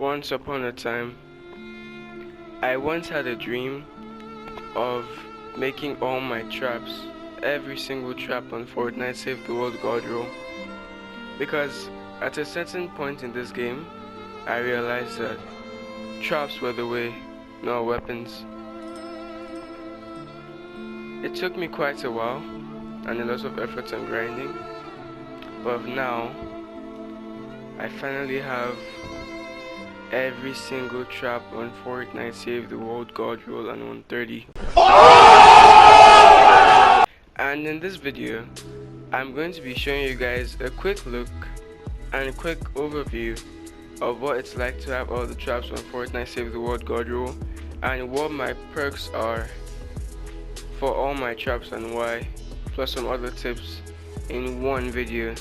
Once upon a time, I once had a dream of making all my traps, every single trap on Fortnite Save the World God roll. Because at a certain point in this game, I realized that traps were the way, not weapons. It took me quite a while and a lot of effort and grinding, but now I finally have every single trap on Fortnite Save the World God roll and 130. And in this video, I'm going to be showing you guys a quick look and a quick overview of what it's like to have all the traps on Fortnite Save the World God roll and what my perks are for all my traps and why, plus some other tips in one video.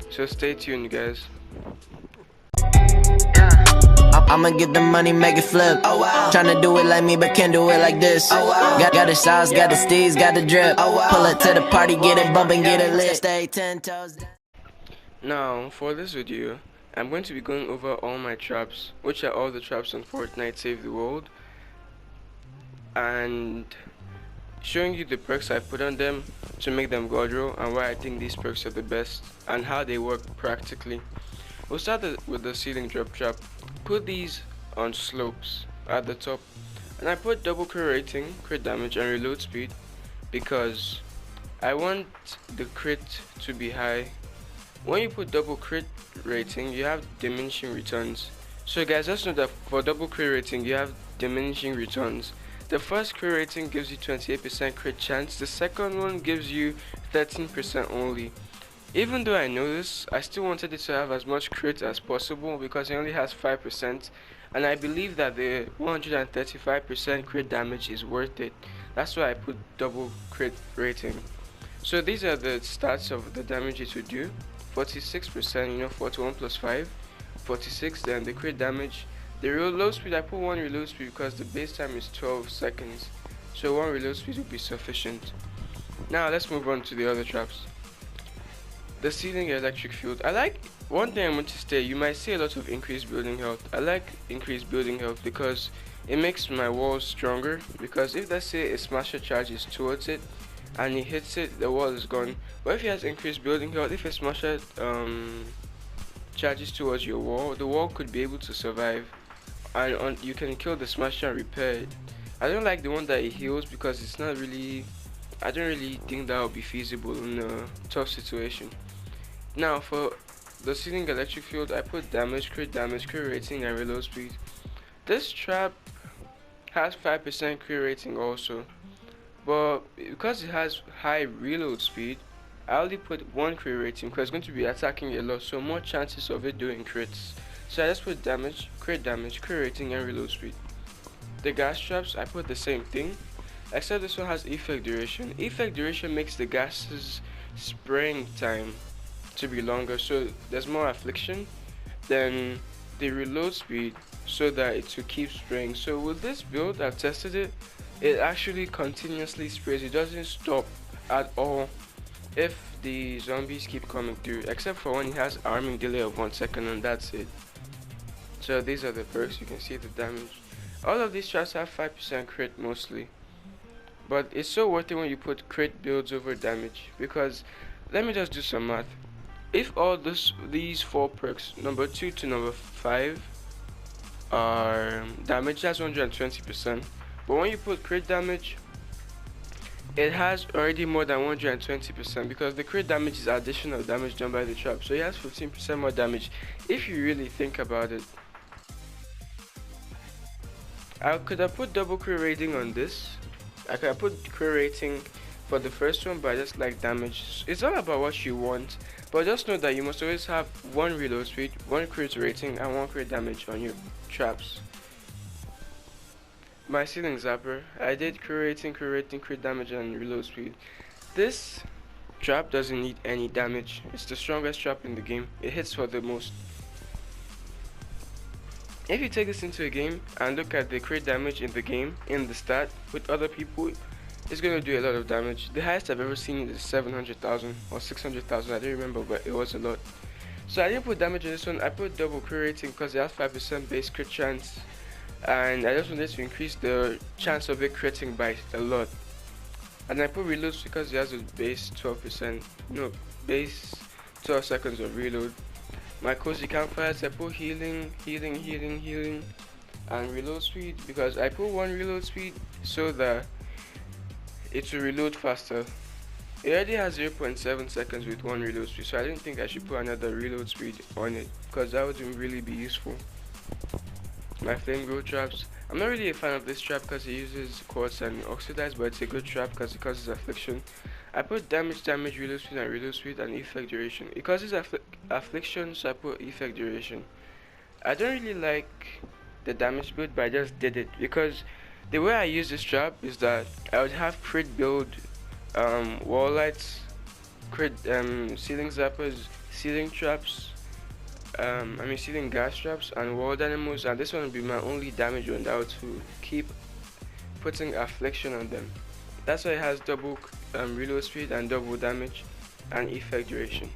So stay tuned, guys. I'ma get the money, make it flip. Oh wow. Tryna do it like me, but can't do it like this. Oh wow. Got the sauce, got the steez, got the drip. Oh wow. Pull it to the party, get it bumpin', get it lit. Stay 10 toes down. Now, for this video, I'm going to be going over all my traps, which are all the traps on Fortnite Save the World, and showing you the perks I put on them to make them God roll and why I think these perks are the best and how they work practically. We'll start with the ceiling drop trap. Put these on slopes at the top, and I put double crit rating, crit damage, and reload speed because I want the crit to be high. When you put double crit rating, you have diminishing returns. So guys, just know that for double crit rating, you have diminishing returns. The first crit rating gives you 28% crit chance, the second one gives you 13% only. Even though I know this, I still wanted it to have as much crit as possible because it only has 5%, and I believe that the 135% crit damage is worth it. That's why I put double crit rating. So these are the stats of the damage it would do. 46%, 41 plus 5, 46, then the crit damage. The reload speed, I put 1 reload speed because the base time is 12 seconds, so 1 reload speed would be sufficient. Now let's move on to the other traps. The ceiling electric field. I like one thing I want to say. You might see a lot of increased building health. I like increased building health because it makes my walls stronger. Because if let's say a smasher charges towards it and he hits it, the wall is gone. But if he has increased building health, if a smasher charges towards your wall, the wall could be able to survive, and you can kill the smasher and repair it. I don't like the one that he heals because it's not really. I don't really think that would be feasible in a tough situation. Now for the ceiling electric field, I put damage, crit rating, and reload speed. This trap has 5% crit rating also, but because it has high reload speed, I only put 1 crit rating because it's going to be attacking a lot, so more chances of it doing crits. So I just put damage, crit rating, and reload speed. The gas traps, I put the same thing, except this one has effect duration. Effect duration makes the gases spraying time to be longer, so there's more affliction than the reload speed, so that it will keep spraying. So with this build, I've tested it, it actually continuously sprays. It doesn't stop at all if the zombies keep coming through, except for when it has arming delay of 1 second, and that's it. So these are the perks. You can see the damage. All of these traps have 5% crit mostly, but it's so worth it when you put crit builds over damage, because let me just do some math. If all these 4 perks, number 2 to number 5, are damage, that's 120%. But when you put crit damage, it has already more than 120% because the crit damage is additional damage done by the trap. So it has 15% more damage if you really think about it. I could have put double crit rating on this. I could have put crit rating for the first one, but I just like damage. It's all about what you want, but just know that you must always have 1 reload speed, 1 crit rating, and 1 crit damage on your traps. My ceiling zapper, I did crit rating, crit damage, and reload speed. This trap doesn't need any damage. It's the strongest trap in the game. It hits for the most. If you take this into a game and look at the crit damage in the game, in the stat, with other people, it's going to do a lot of damage. The highest I've ever seen is 700,000 or 600,000, I don't remember, but it was a lot. So I didn't put damage on this one. I put double crit rating because it has 5% base crit chance, and I just wanted to increase the chance of it critting by a lot. And I put reloads because it has a base 12%, no, base 12 seconds of reload. My cozy campfires, I put healing, and reload speed because I put one reload speed so that it will reload faster. It already has 0.7 seconds with one reload speed, so I didn't think I should put another reload speed on it because that wouldn't really be useful. My flame growth traps, I'm not really a fan of this trap because it uses quartz and oxidize, but it's a good trap because it causes affliction. I put damage, reload speed, and effect duration. It causes affliction, so I put effect duration. I don't really like the damage build, but I just did it because the way I use this trap is that I would have crit build wall lights, crit ceiling zappers, ceiling traps, ceiling gas traps, and wall dynamos, and this one will be my only damage one that would to keep putting affliction on them. That's why it has double reload speed and double damage and effect duration.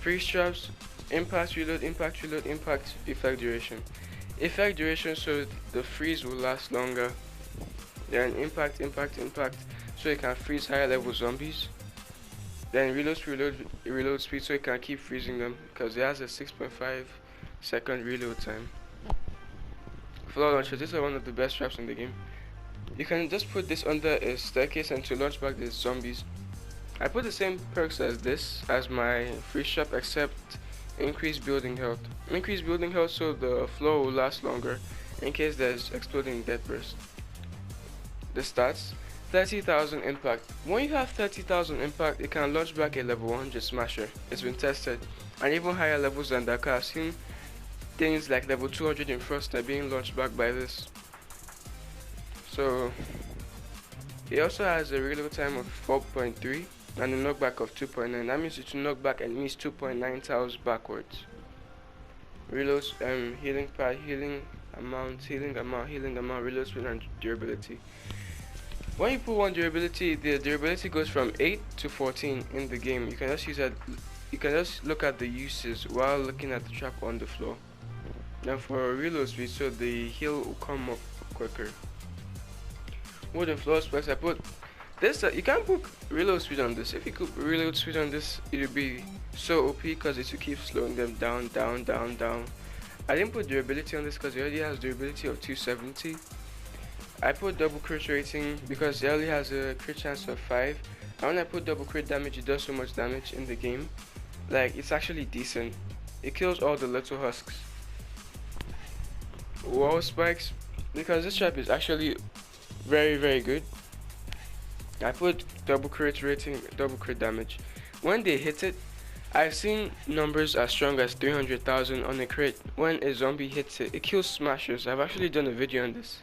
Freeze traps, impact reload, impact effect duration. Effect duration so the freeze will last longer. Then impact, so it can freeze higher level zombies. Then reload speed so it can keep freezing them because it has a 6.5 second reload time. Floor launcher, this is one of the best traps in the game. You can just put this under a staircase and to launch back the zombies. I put the same perks as this as my freeze trap except increased building health. Increased building health so the floor will last longer in case there's exploding death burst. The stats, 30,000 impact. When you have 30,000 impact, it can launch back a level 100 smasher. It's been tested, and even higher levels than that. I've seen things like level 200 in Fortnite being launched back by this. So it also has a reload time of 4.3 and a knockback of 2.9. That means it will knock back enemies 2.9 tiles backwards. Reloads, healing pad, healing amount, reload speed and durability. When you put one durability, the durability goes from 8 to 14 in the game. You can just use that. You can just look at the uses while looking at the trap on the floor. Now for reload speed, so the heal will come up quicker. Wooden floor specs, I put this. You can't put reload speed on this. If you could reload speed on this, it would be so OP because it will keep slowing them down. I didn't put durability on this because it already has durability of 270. I put double crit rating because it only has a crit chance of 5. And when I put double crit damage, it does so much damage in the game. Like, it's actually decent. It kills all the little husks. Wall spikes, because this trap is actually very good. I put double crit rating, double crit damage. When they hit it, I've seen numbers as strong as 300,000 on a crit. When a zombie hits it, it kills smashers. I've actually done a video on this.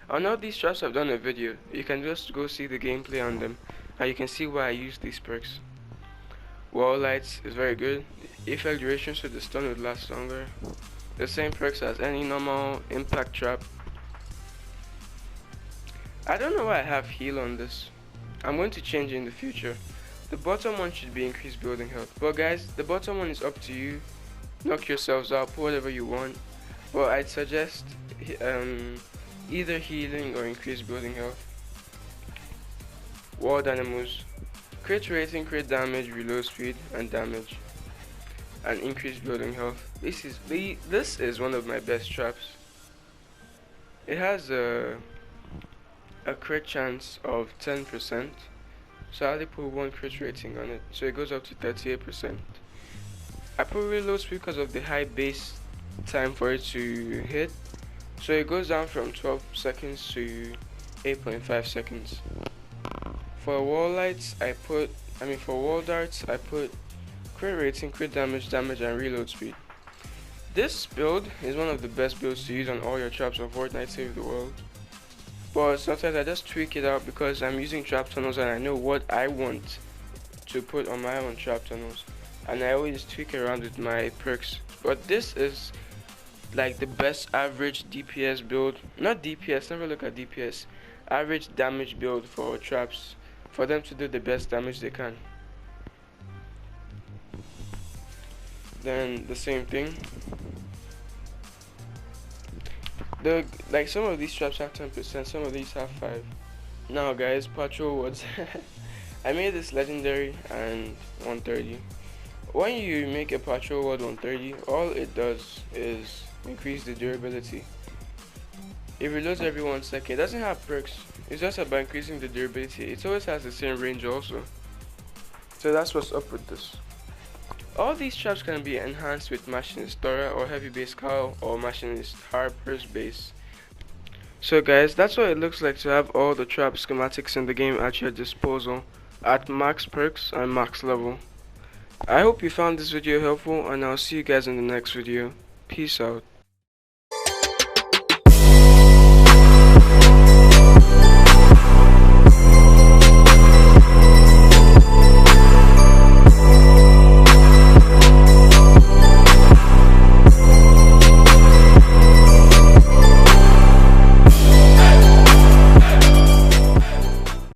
On all these traps I've done a video. You can just go see the gameplay on them and you can see why I use these perks. Wall lights is very good. Effect duration so the stun would last longer. The same perks as any normal impact trap. I don't know why I have heal on this. I'm going to change it in the future. The bottom one should be increased building health. But guys, the bottom one is up to you. Knock yourselves out, put whatever you want. But I'd suggest either healing or increased building health. Wall dynamos, crit rating, crit damage, reload speed, and damage, and increased building health. This is one of my best traps. It has a crit chance of 10%, so I only put one crit rating on it, so it goes up to 38%. I put reload speed because of the high base time for it to hit. So it goes down from 12 seconds to 8.5 seconds. For wall lights, for wall darts, I put crit rating, crit damage, and reload speed. This build is one of the best builds to use on all your traps on Fortnite Save the World. But sometimes I just tweak it out because I'm using trap tunnels and I know what I want to put on my own trap tunnels. And I always tweak around with my perks. But this is like the best average DPS build, not DPS, never look at DPS, average damage build for traps, for them to do the best damage they can. Then the same thing. Like some of these traps have 10%, some of these have 5. Now guys, patrol words. I made this legendary and 130. When you make a patrol word 130, all it does is increase the durability. It reloads every 1 second. It doesn't have perks. It's just about increasing the durability. It always has the same range also. So that's what's up with this. All these traps can be enhanced with Machinist Dora or Heavy Base Cowl or Machinist Harper's Base. So guys, that's what it looks like to have all the trap schematics in the game at your disposal at max perks and max level. I hope you found this video helpful, and I'll see you guys in the next video. Peace out.